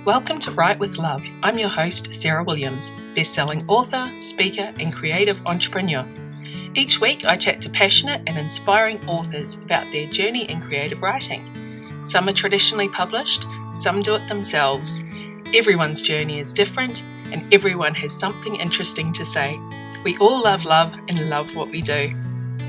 Welcome to Write with Love. I'm your host, Sarah Williams, best-selling author, speaker, and creative entrepreneur. Each week, I chat to passionate and inspiring authors about their journey in creative writing. Some are traditionally published, some do it themselves. Everyone's journey is different, and everyone has something interesting to say. We all love love and love what we do.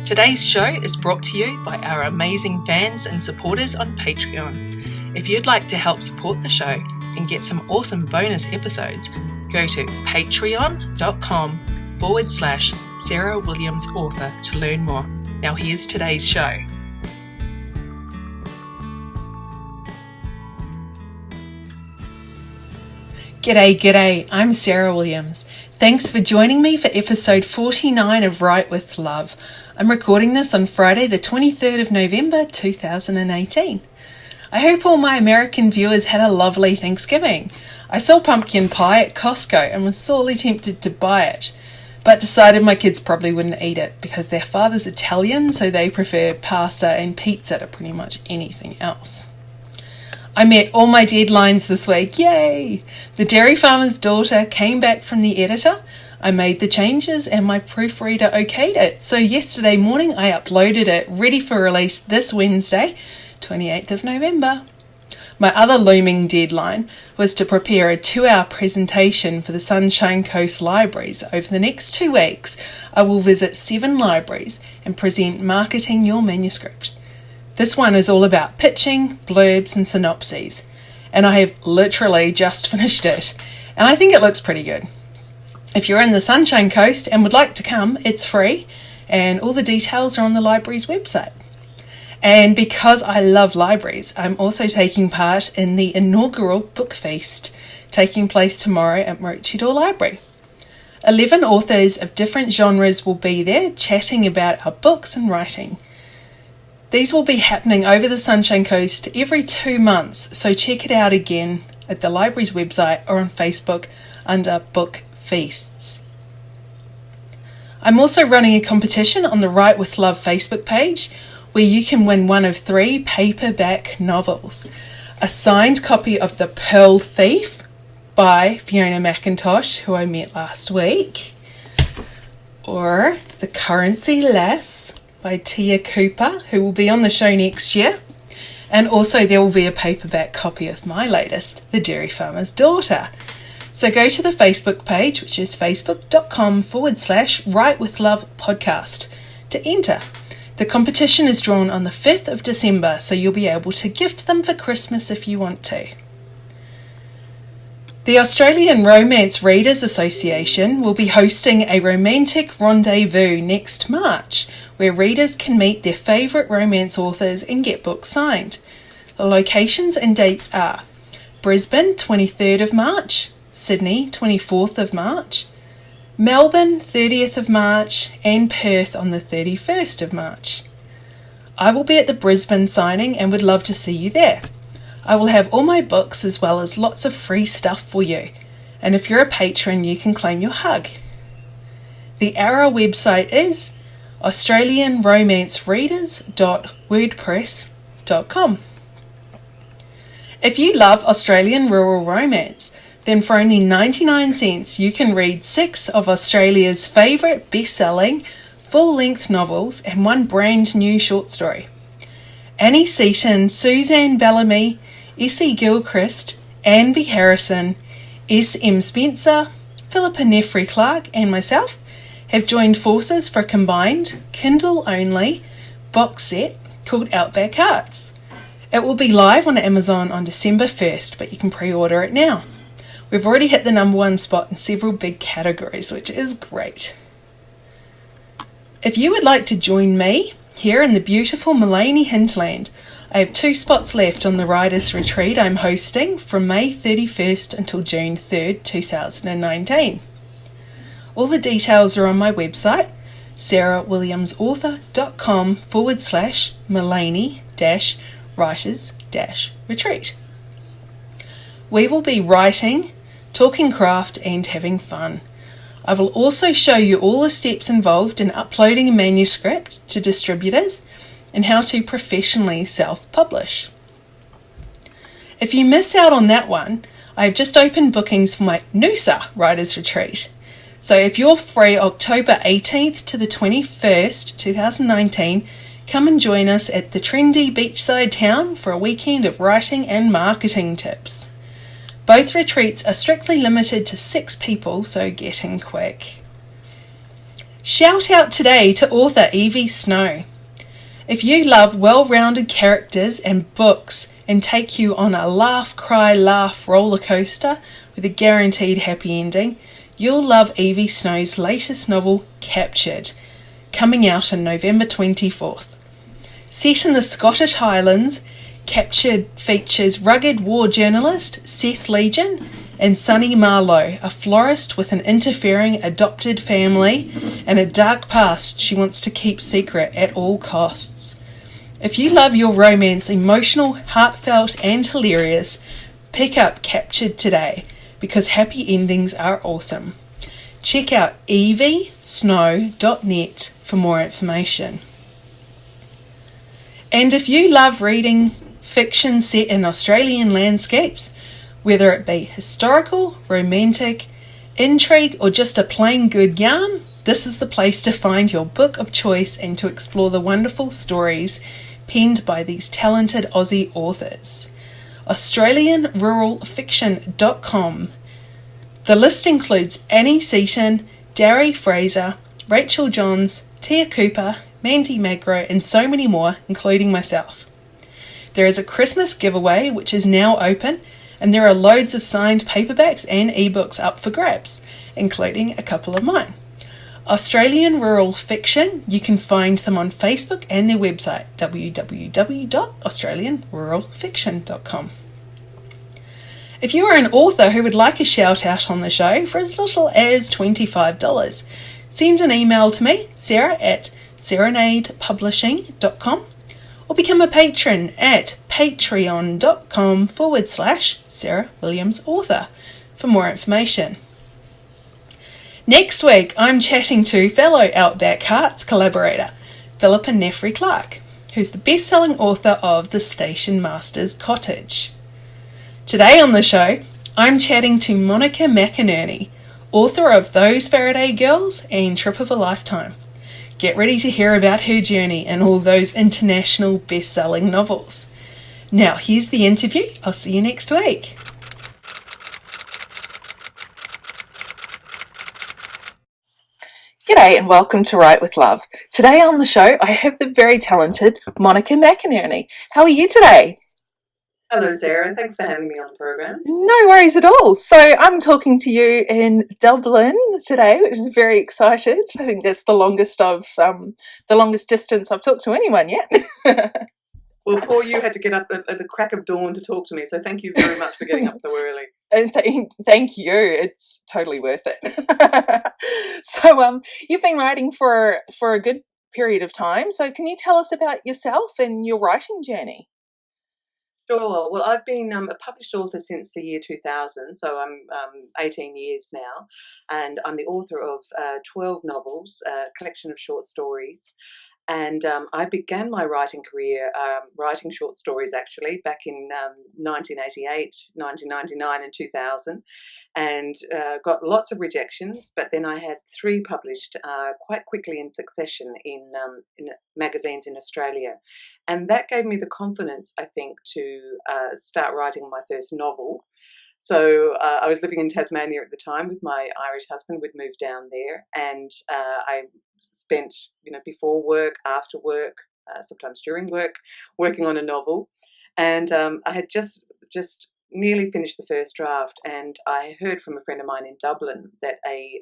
Today's show is brought to you by our amazing fans and supporters on Patreon. If you'd like to help support the show and get some awesome bonus episodes, go to patreon.com/Sarah Williams Author to learn more. Now here's today's show. G'day, I'm Sarah Williams. Thanks for joining me for episode 49 of Write with Love. I'm recording this on Friday the 23rd of November 2018. I hope all my American viewers had a lovely Thanksgiving. I saw pumpkin pie at Costco and was sorely tempted to buy it, but decided my kids probably wouldn't eat it because their father's Italian, so they prefer pasta and pizza to pretty much anything else. I met all my deadlines this week, yay! The Dairy Farmer's Daughter came back from the editor, I made the changes and my proofreader okayed it, so yesterday morning I uploaded it, ready for release this Wednesday, 28th of November. My other looming deadline was to prepare a 2-hour presentation for the Sunshine Coast Libraries. Over the next 2 weeks, I will visit 7 libraries and present Marketing Your Manuscript. This one is all about pitching, blurbs and synopses, and I have literally just finished it, and I think it looks pretty good. If you're in the Sunshine Coast and would like to come, it's free, and all the details are on the library's website. And because I love libraries, I'm also taking part in the inaugural book feast taking place tomorrow at Maroochydore Library. 11 authors of different genres will be there chatting about our books and writing. These will be happening over the Sunshine Coast every 2 months, so check it out again at the library's website or on Facebook under Book Feasts. I'm also running a competition on the Write with Love Facebook page where you can win one of 3 paperback novels. A signed copy of The Pearl Thief by Fiona McIntosh, who I met last week, or The Currency Lass by Tia Cooper, who will be on the show next year, and also there will be a paperback copy of my latest, The Dairy Farmer's Daughter. So go to the Facebook page, which is facebook.com/Write with Love podcast to enter. The competition is drawn on the 5th of December, so you'll be able to gift them for Christmas if you want to. The Australian Romance Readers Association will be hosting a romantic rendezvous next March, where readers can meet their favourite romance authors and get books signed. The locations and dates are Brisbane, 23rd of March, Sydney, 24th of March, Melbourne, 30th of March, and Perth on the 31st of March. I will be at the Brisbane signing and would love to see you there. I will have all my books as well as lots of free stuff for you, and if you're a patron you can claim your hug. The ARA website is australianromancereaders.wordpress.com. If you love Australian rural romance, then for only 99 cents you can read 6 of Australia's favourite best-selling full-length novels and 1 brand new short story. Annie Seaton, Suzanne Bellamy, Essie Gilchrist, Anne B. Harrison, S.M. Spencer, Philippa Neffrey-Clark and myself have joined forces for a combined Kindle-only box set called Outback Hearts. It will be live on Amazon on December 1st, but you can pre-order it now. We've already hit the #1 spot in several big categories, which is great. If you would like to join me here in the beautiful Mullaney hinterland, I have 2 spots left on the Writers' Retreat I'm hosting from May 31st until June 3rd, 2019. All the details are on my website, sarahwilliamsauthor.com/Mullaney-Writers-Retreat. We will be writing, talking craft and having fun. I will also show you all the steps involved in uploading a manuscript to distributors and how to professionally self-publish. If you miss out on that one, I've just opened bookings for my Noosa Writers Retreat. So if you're free October 18th to the 21st, 2019, come and join us at the trendy beachside town for a weekend of writing and marketing tips. Both retreats are strictly limited to 6 people, so get in quick. Shout out today to author Evie Snow. If you love well-rounded characters and books and take you on a laugh, cry, laugh roller coaster with a guaranteed happy ending, you'll love Evie Snow's latest novel, Captured, coming out on November 24th. Set in the Scottish Highlands, Captured features rugged war journalist Seth Legion and Sunny Marlowe, a florist with an interfering adopted family and a dark past she wants to keep secret at all costs. If you love your romance emotional, heartfelt and hilarious, pick up Captured today, because happy endings are awesome. Check out eviesnow.net for more information. And if you love reading fiction set in Australian landscapes, whether it be historical, romantic, intrigue, or just a plain good yarn, this is the place to find your book of choice and to explore the wonderful stories penned by these talented Aussie authors. Australian-born The list includes Annie Seaton, Darry Fraser, Rachel Johns, Tia Cooper, Mandy Magro, and so many more, including myself. There is a Christmas giveaway which is now open, and there are loads of signed paperbacks and ebooks up for grabs, including a couple of mine. Australian Rural Fiction, you can find them on Facebook and their website, www.australianruralfiction.com. If you are an author who would like a shout out on the show for as little as $25, send an email to me, Sarah at serenadepublishing.com, or become a patron at patreon.com/Sarah Williams Author for more information. Next week, I'm chatting to fellow Outback Hearts collaborator, Philippa Neffrey Clark, who's the best-selling author of The Station Master's Cottage. Today on the show, I'm chatting to Monica McInerney, author of Those Faraday Girls and Trip of a Lifetime. Get ready to hear about her journey and all those international best-selling novels. Now, here's the interview. I'll see you next week. G'day and welcome to Write with Love. Today on the show, I have the very talented Monica McInerney. How are you today? Hello, Sarah. Thanks for having me on the program. No worries at all. So I'm talking to you in Dublin today, which is very excited. I think that's the longest distance I've talked to anyone yet. Well, poor you had to get up at the crack of dawn to talk to me, so thank you very much for getting up so early. And thank you. It's totally worth it. So you've been writing for a good period of time. So can you tell us about yourself and your writing journey? Sure. Well, I've been a published author since the year 2000, so I'm 18 years now, and I'm the author of 12 novels, a collection of short stories. And I began my writing career writing short stories actually back in 1988, 1999 and 2000, and got lots of rejections, but then I had 3 published quite quickly in succession in magazines in Australia. And that gave me the confidence, I think, to start writing my first novel. So I was living in Tasmania at the time with my Irish husband. We'd moved down there, and I spent, before work, after work, sometimes during work, working on a novel. And I had just nearly finished the first draft, and I heard from a friend of mine in Dublin that a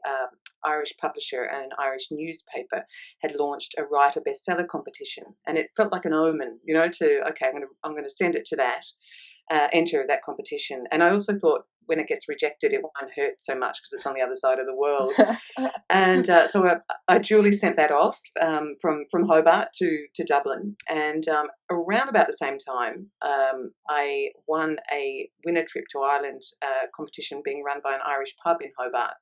Irish publisher and an Irish newspaper had launched a writer bestseller competition, and it felt like an omen, I'm going to send it to that. Enter that competition. And I also thought when it gets rejected, it won't hurt so much because it's on the other side of the world. And so I duly sent that off from Hobart to Dublin. And around about the same time, I won a winner trip to Ireland competition being run by an Irish pub in Hobart.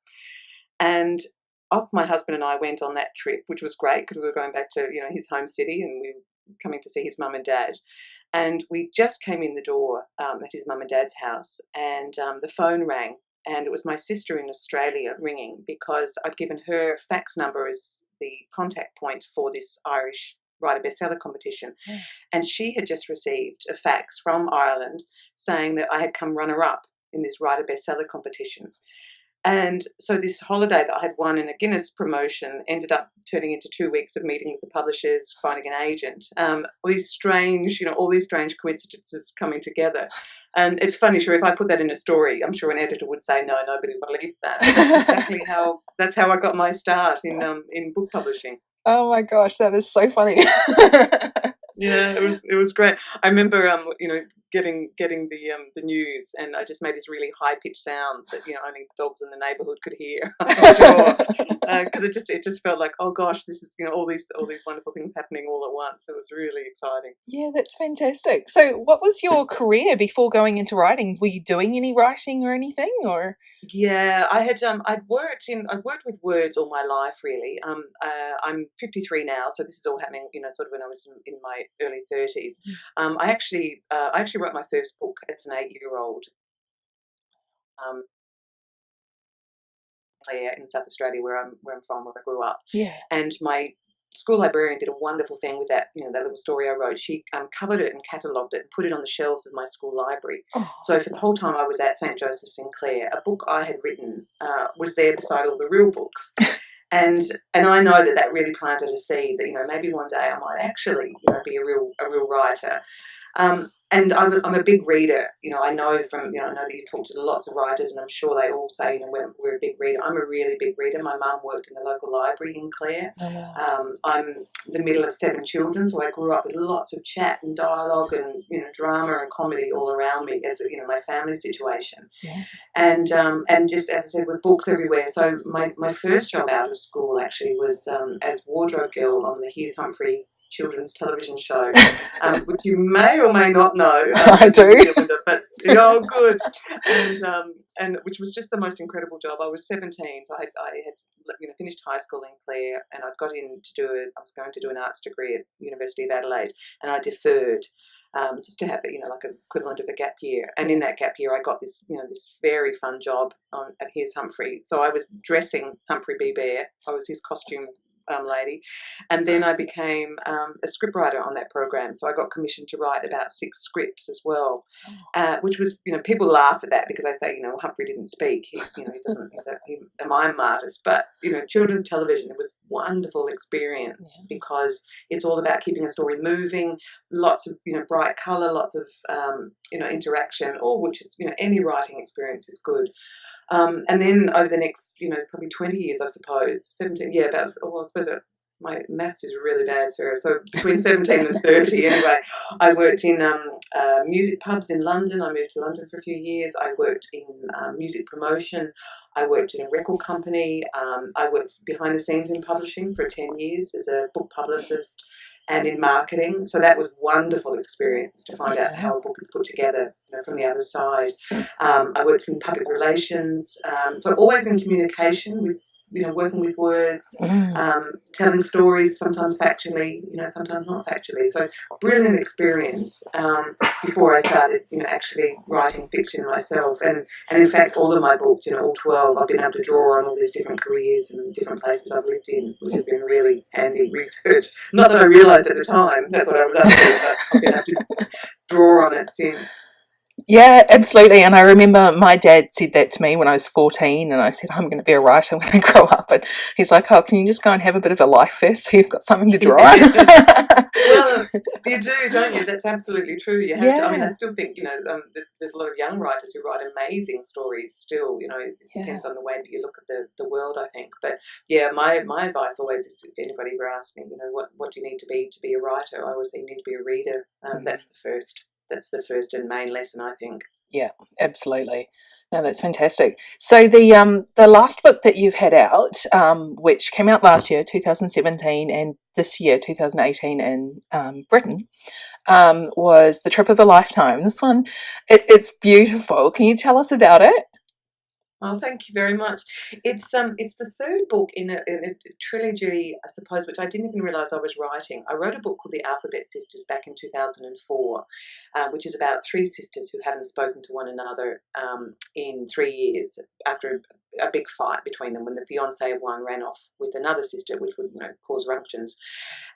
And off my husband and I went on that trip, which was great because we were going back to his home city, and we were coming to see his mum and dad. And we just came in the door at his mum and dad's house, and the phone rang, and it was my sister in Australia ringing because I'd given her fax number as the contact point for this Irish writer bestseller competition. Yeah. And she had just received a fax from Ireland saying that I had come runner-up in this writer bestseller competition. And so this holiday that I had won in a Guinness promotion ended up turning into 2 weeks of meeting with the publishers, finding an agent. All these strange coincidences coming together. And it's funny, sure, if I put that in a story, I'm sure an editor would say, no, nobody believed that. But that's exactly that's how I got my start in book publishing. Oh my gosh, that is so funny. Yeah, it was great. I remember getting the news, and I just made this really high pitched sound that only dogs in the neighbourhood could hear. I'm sure, because it just felt like, oh gosh, this is all these wonderful things happening all at once. It was really exciting. Yeah, that's fantastic. So, what was your career before going into writing? Were you doing any writing or anything, or? Yeah, I'd worked with words all my life really. I'm 53 now, so this is all happening, sort of when I was in my early 30s. I actually wrote my first book as an 8-year-old. In South Australia, where I'm from, where I grew up. Yeah. And my school librarian did a wonderful thing with that, that little story I wrote. She covered it and catalogued it and put it on the shelves of my school library. Oh. So for the whole time I was at St. Joseph's in Clare, a book I had written was there beside all the real books. And I know that really planted a seed that maybe one day I might actually be a real writer. And I'm a big reader. I know I know that you've talked to lots of writers, and I'm sure they all say, we're a big reader. I'm a really big reader. My mum worked in the local library in Clare. Oh, wow. I'm the middle of 7 children, so I grew up with lots of chat and dialogue and drama and comedy all around me as my family situation. Yeah. And just as I said, with books everywhere. So my first job out of school actually was as wardrobe girl on the Hughes Humphrey children's television show, which you may or may not know. I do. But oh, good. And which was just the most incredible job. I was 17, so I had finished high school in Clare, and I'd got in I was going to do an arts degree at University of Adelaide, and I deferred. Just to have like an equivalent of a gap year, and in that gap year I got this this very fun job at Hughes Humphrey. So I was dressing Humphrey B. Bear. I was his costume lady, and then I became a scriptwriter on that program. So I got commissioned to write about 6 scripts as well, which was people laugh at that because I say Humphrey didn't speak. He doesn't. He's a mime artist, but children's television, it was a wonderful experience because it's all about keeping a story moving, lots of bright colour, lots of interaction, all which is any writing experience is good. And then over the next, probably 20 years, I suppose, 17, I suppose my maths is really bad, Sarah. So between 17 and 30, anyway, I worked in music pubs in London. I moved to London for a few years. I worked in music promotion. I worked in a record company. I worked behind the scenes in publishing for 10 years as a book publicist and in marketing. So that was a wonderful experience to find out how a book is put together from the other side. I worked in public relations, so always in communication with, working with words, telling stories, sometimes factually, sometimes not factually. So brilliant experience before I started, actually writing fiction myself. And in fact, all of my books, all 12, I've been able to draw on all these different careers and different places I've lived in, which has been really handy research. Not that I realised at the time that's what I was up to, but I've been able to draw on it since. Yeah, absolutely. And I remember my dad said that to me when I was 14, and I said, I'm going to be a writer when I grow up. And he's like, oh, can you just go and have a bit of a life first so you've got something to draw on? Well, you do, don't you? That's absolutely true. You have to. I mean, I still think, there's a lot of young writers who write amazing stories still, it depends on the way that you look at the world, I think. But yeah, my advice always is, if anybody ever asks me, what do you need to be a writer? I always say you need to be a reader. That's the first and main lesson, I think. Yeah, absolutely. No, that's fantastic. So the last book that you've had out, which came out last year, 2017, and this year, 2018, in Britain, was The Trip of a Lifetime. This one, it's beautiful. Can you tell us about it? Oh, thank you very much. It's the third book in a trilogy, I suppose, which I didn't even realise I was writing. I wrote a book called The Alphabet Sisters back in 2004, which is about three sisters who haven't spoken to one another in 3 years after a big fight between them when the fiance of one ran off with another sister, which would cause ructions.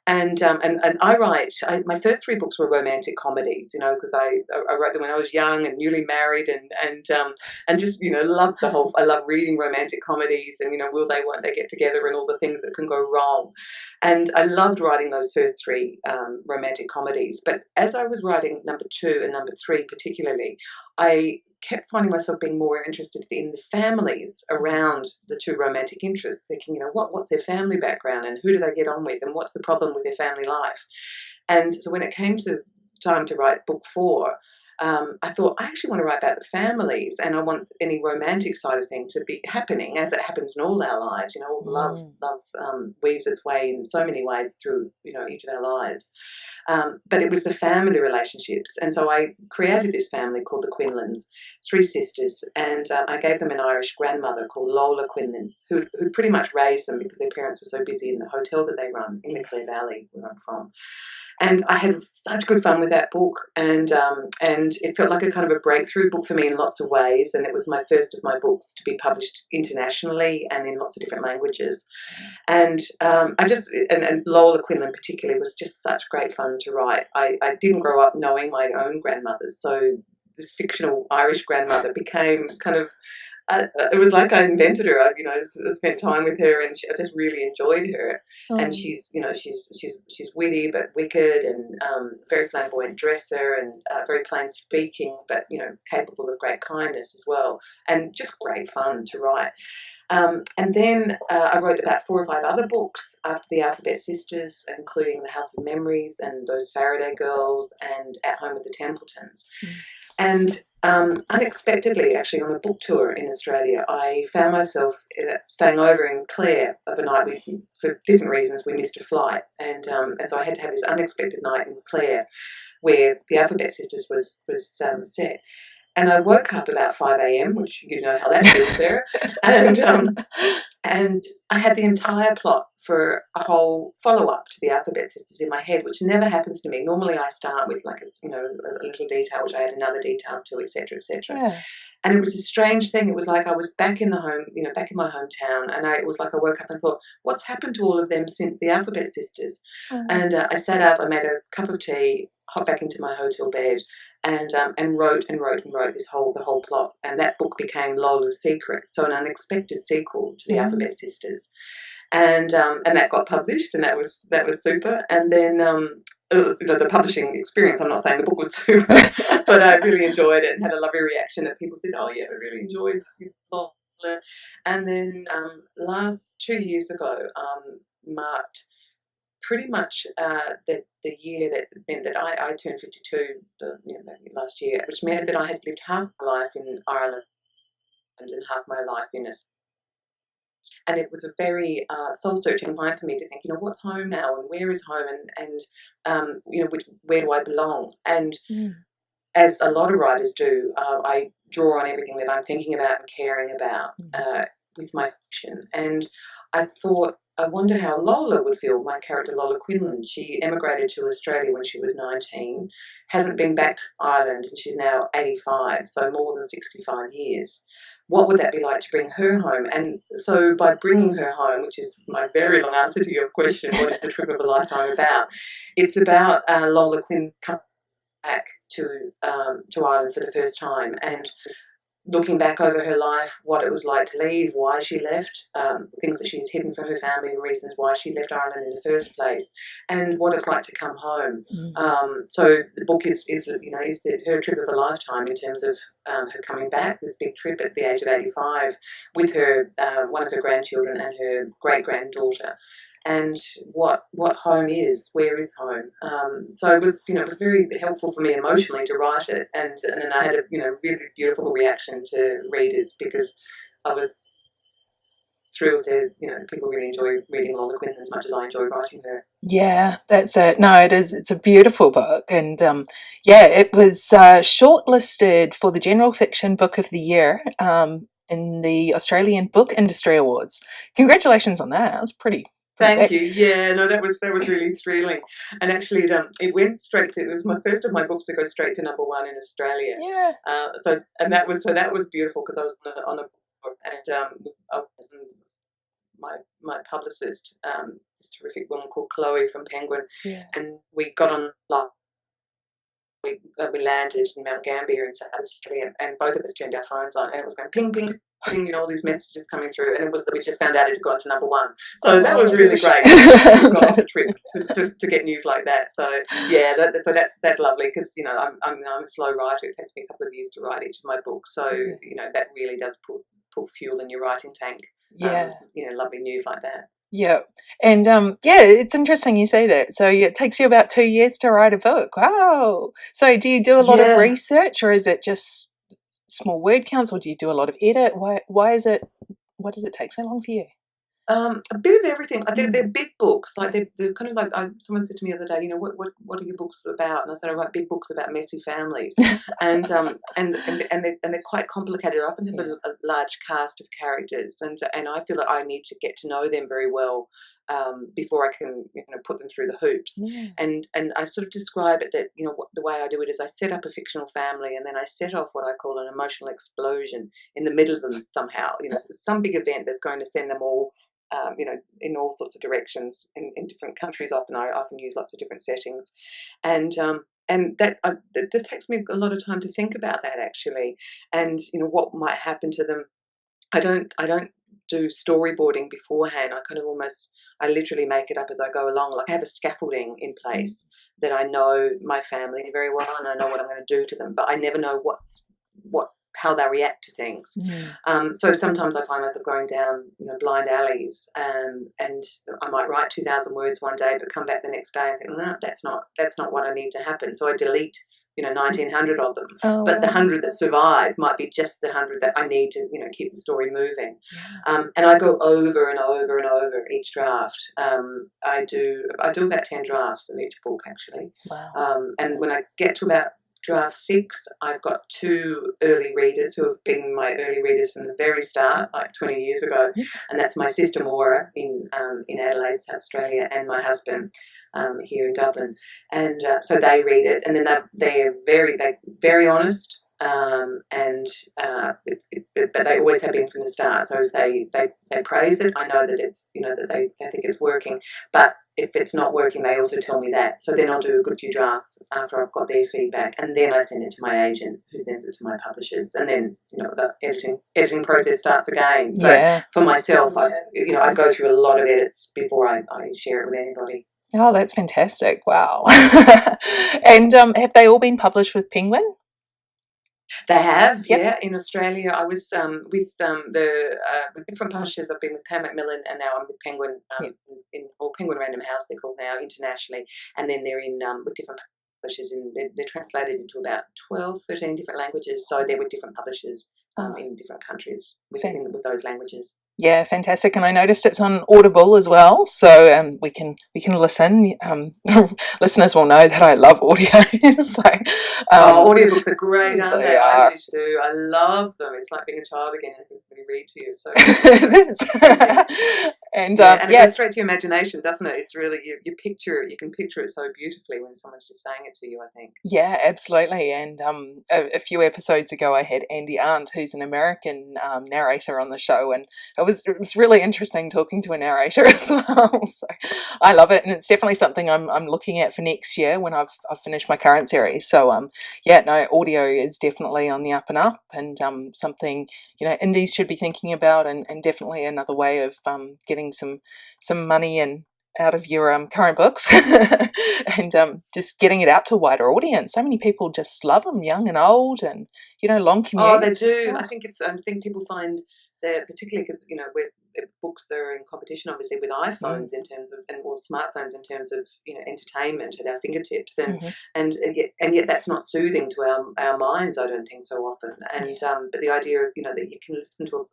And I write. My first three books were romantic comedies, because I wrote them when I was young and newly married, and just love the whole. I love reading romantic comedies, and will they, won't they get together, and all the things that can go wrong. And I loved writing those first three romantic comedies. But as I was writing number two and number three, particularly, I kept finding myself being more interested in the families around the two romantic interests, thinking, what's their family background and who do they get on with and what's the problem with their family life. And so when it came to time to write book four, I thought, I actually want to write about the families, and I want any romantic side of things to be happening as it happens in all our lives. All love weaves its way in so many ways through, each of our lives. But it was the family relationships. And so I created this family called the Quinlans, three sisters, and I gave them an Irish grandmother called Lola Quinlan, who pretty much raised them because their parents were so busy in the hotel that they run in the Clare Valley, where I'm from. And I had such good fun with that book, and it felt like a kind of a breakthrough book for me in lots of ways. And it was my first of my books to be published internationally and in lots of different languages. And and Lola Quinlan particularly was just such great fun to write. I didn't grow up knowing my own grandmothers, so this fictional Irish grandmother became kind of it was like I invented her. I spent time with her, and I just really enjoyed her. Oh. And she's witty but wicked, and very flamboyant dresser, and very plain speaking, but capable of great kindness as well, and just great fun to write. And then I wrote about 4 or 5 other books after the Alphabet Sisters, including The House of Memories and those Faraday Girls and At Home with the Templetons. Mm. And unexpectedly, actually, on a book tour in Australia, I found myself staying over in Clare overnight. For different reasons, we missed a flight, and so I had to have this unexpected night in Clare, where the Alphabet Sisters was set. And I woke up about 5 a.m., which you know how that feels, Sarah, and I had the entire plot for a whole follow-up to the Alphabet Sisters in my head, which never happens to me. Normally I start with like a little detail, which I add another detail to, etc., etc. Yeah. And it was a strange thing. It was like I was back in my hometown, and it was like I woke up and thought, what's happened to all of them since the Alphabet Sisters? Mm-hmm. And I sat up, I made a cup of tea, hopped back into my hotel bed, and wrote the whole plot. And that book became Lola's Secret, so an unexpected sequel to the Alphabet Sisters. And that got published, and that was super. And then the publishing experience, I'm not saying the book was super, but I really enjoyed it and had a lovely reaction that people said, oh yeah, I really enjoyed Lola. And then last 2 years ago marked pretty much the year that meant that I turned 52 last year, which meant that I had lived half my life in Ireland and half my life in Australia. And it was a very soul-searching time for me to think, what's home now, and where is home, and where do I belong? And as a lot of writers do, I draw on everything that I'm thinking about and caring about with my fiction. And I thought, I wonder how Lola would feel, my character Lola Quinlan. She emigrated to Australia when she was 19, hasn't been back to Ireland, and she's now 85, so more than 65 years. What would that be like to bring her home? And so by bringing her home, which is my very long answer to your question, what is the trip of a lifetime about? It's about Lola Quinn coming back to Ireland for the first time, and looking back over her life, what it was like to leave, why she left, things that she's hidden from her family, reasons why she left Ireland in the first place, and what it's like to come home. So the book is her trip of a lifetime in terms of her coming back, this big trip at the age of 85 with her one of her grandchildren and her great-granddaughter. And what home is, where is home? So it was very helpful for me emotionally to write it, and then I had a really beautiful reaction to readers, because I was thrilled to people really enjoy reading Lola Quinn as much as I enjoy writing her. Yeah, that's it. No, it is. It's a beautiful book, and it was shortlisted for the General Fiction Book of the Year in the Australian Book Industry Awards. Congratulations on that. That was pretty Thank big. you. Yeah, no, that was really thrilling. And actually, it went straight to. It was my first of my books to go straight to #1 in Australia. Yeah. That was beautiful because I was on a book, and my publicist, this terrific woman called Chloe from Penguin, Yeah. and we got on. We landed in Mount Gambier in South Australia, and both of us turned our phones on, and it was going ping, ping, ping, all these messages coming through, and it was that we just found out it had gone to #1. So that was really great. We got off the trip to get news like that. So yeah, that's lovely because I'm a slow writer. It takes me a couple of years to write each of my books, so that really does put fuel in your writing tank. Yeah. Lovely news like that. Yeah. And it's interesting you say that. So it takes you about 2 years to write a book. Wow. So do you do a lot of research, or is it just small word counts, or do you do a lot of edit? Why does it take so long for you? A bit of everything. They're big books. Like they're kind of like someone said to me the other day, what are your books about? And I said I write big books about messy families, and they're quite complicated. I often have a large cast of characters, and I feel that I need to get to know them very well before I can put them through the hoops. Yeah. And I sort of describe it that the way I do it is I set up a fictional family, and then I set off what I call an emotional explosion in the middle of them somehow. Some big event that's going to send them all. In all sorts of directions in different countries. I often use lots of different settings, and that it just takes me a lot of time to think about that actually, and what might happen to them. I don't do storyboarding beforehand. I literally make it up as I go along. Like I have a scaffolding in place that I know my family very well, and I know what I'm going to do to them, but I never know how they react to things. So sometimes I find myself going down blind alleys, and I might write 2,000 words one day, but come back the next day and think, no, that's not what I need to happen. So I delete 1,900 of them, but the 100 that survive might be just the 100 that I need to keep the story moving. And I go over and over and over each draft. I do about 10 drafts of each book actually. Wow. And when I get to about draft 6, I've got 2 early readers who have been my early readers from the very start, like 20 years ago, and that's my sister Maura in Adelaide, South Australia, and my husband here in Dublin. And so they read it, and then they're very honest, but they always have been from the start. So if they praise it, I know that it's that they think it's working. But if it's not working, they also tell me that. So then I'll do a good few drafts after I've got their feedback, and then I send it to my agent, who sends it to my publishers, and then the editing process starts again. So for myself, I go through a lot of edits before I share it with anybody. Oh, that's fantastic! Wow. And have they all been published with Penguin? They have, yeah. In Australia, I was with the different publishers. I've been with Pam Macmillan, and now I'm with Penguin, or Penguin Random House, they're called now internationally. And then they're in with different publishers. They're translated into about 12, 13 different languages. So they're with different publishers in different countries with those languages. Yeah, fantastic. And I noticed it's on Audible as well, so we can listen. Listeners will know that I love audio. So, audiobooks are great, aren't they? I really do. I love them. It's like being a child again and having somebody read to you. So and it goes straight to your imagination, doesn't it? It's really you picture it. You can picture it so beautifully when someone's just saying it to you, I think. Yeah, absolutely. And a few episodes ago, I had Andy Arndt, who's an American narrator, on the show, and it was really interesting talking to a narrator as well. So I love it, and it's definitely something I'm looking at for next year when I've finished my current series. So audio is definitely on the up and up, and something indies should be thinking about, and definitely another way of getting some money and out of your current books and just getting it out to a wider audience. So many people just love them, young and old, and long commutes. Oh, they do. I think people find that, particularly because books are in competition, obviously, with iPhones in terms of, or smartphones in terms of, entertainment at our fingertips, and yet that's not soothing to our minds, I don't think, so often. And but the idea of that you can listen to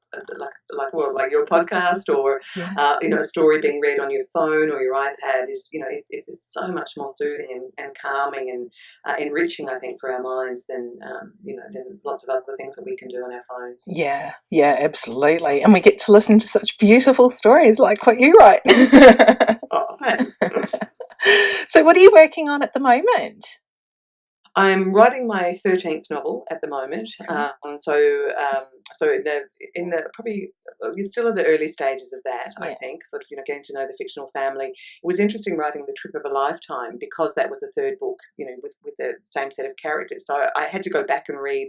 like your podcast, or a story being read on your phone or your iPad is it's so much more soothing and calming and enriching, I think, for our minds than than lots of other things that we can do on our phones. Yeah, absolutely. And we get to listen to such beautiful stories like what you write. Oh, thanks. So what are you working on at the moment? I'm writing my 13th novel at the moment. So in the probably you're still in the early stages of that, I think, sort of getting to know the fictional family. It was interesting writing The Trip of a Lifetime because that was the third book, with the same set of characters. So I had to go back and read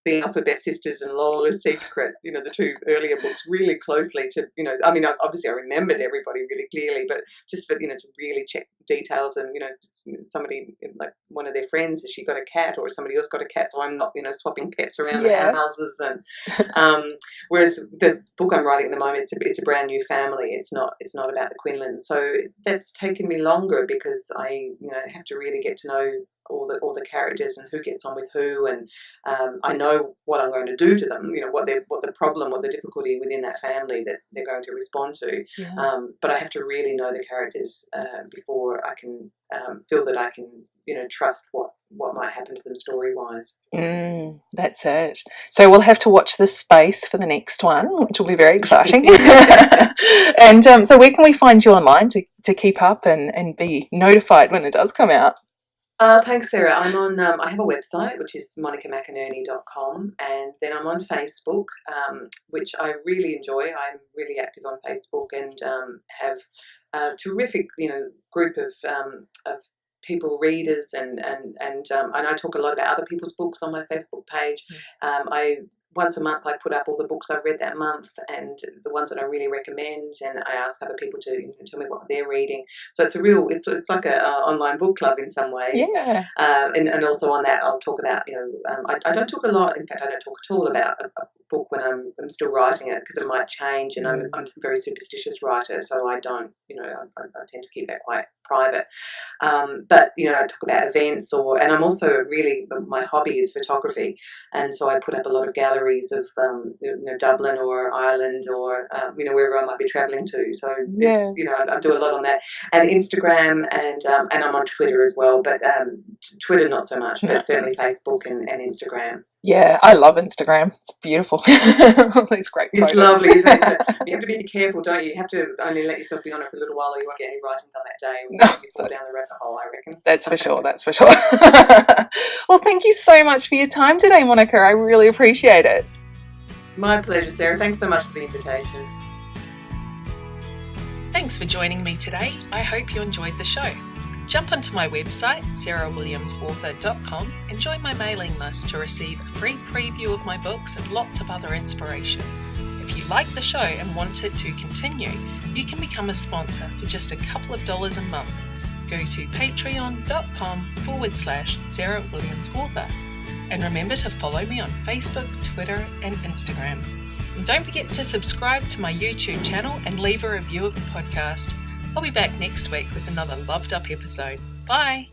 The Alphabet Sisters and Lola's Secret, the two earlier books, really closely to, obviously I remembered everybody really clearly, but just for, to really check details and, somebody, like one of their friends, has she got a cat, or somebody else got a cat, so I'm not, swapping pets around the houses. And whereas the book I'm writing at the moment, it's a brand new family. It's not about the Quinlans. So that's taken me longer because I, have to really get to know all the characters and who gets on with who, and I know what I'm going to do to them, what the problem or the difficulty within that family that they're going to respond to. But I have to really know the characters before I can feel that I can trust what might happen to them story-wise. That's it. So we'll have to watch this space for the next one, which will be very exciting. And so where can we find you online to keep up and be notified when it does come out? Thanks, Sarah. I'm on. I have a website which is monicamcinerney.com, and then I'm on Facebook, which I really enjoy. I'm really active on Facebook and have a terrific, group of people, readers, and I talk a lot about other people's books on my Facebook page. Once a month I put up all the books I've read that month and the ones that I really recommend, and I ask other people to tell me what they're reading. So it's it's like an online book club in some ways. And also on that I'll talk about, I don't talk a lot, in fact I don't talk at all about a book when I'm still writing it, because it might change, and I'm a very superstitious writer, so I don't, I tend to keep that quite private. But I talk about events, and I'm also really, my hobby is photography, and so I put up a lot of galleries of Dublin or Ireland or wherever I might be travelling to. So it's, I do a lot on that, and Instagram, and I'm on Twitter as well, but Twitter not so much, but certainly Facebook and Instagram. Yeah, I love Instagram. It's beautiful. All these great photos. It's lovely, isn't it? You have to be careful, don't you? You have to only let yourself be on it for a little while, or you won't get any writing done that day. You fall down the rabbit hole, I reckon. That's for sure. Well, thank you so much for your time today, Monica. I really appreciate it. My pleasure, Sarah. Thanks so much for the invitation. Thanks for joining me today. I hope you enjoyed the show. Jump onto my website, sarahwilliamsauthor.com, and join my mailing list to receive a free preview of my books and lots of other inspiration. If you like the show and want it to continue, you can become a sponsor for just a couple of dollars a month. Go to patreon.com/sarahwilliamsauthor. And remember to follow me on Facebook, Twitter, and Instagram. And don't forget to subscribe to my YouTube channel and leave a review of the podcast. I'll be back next week with another loved up episode. Bye!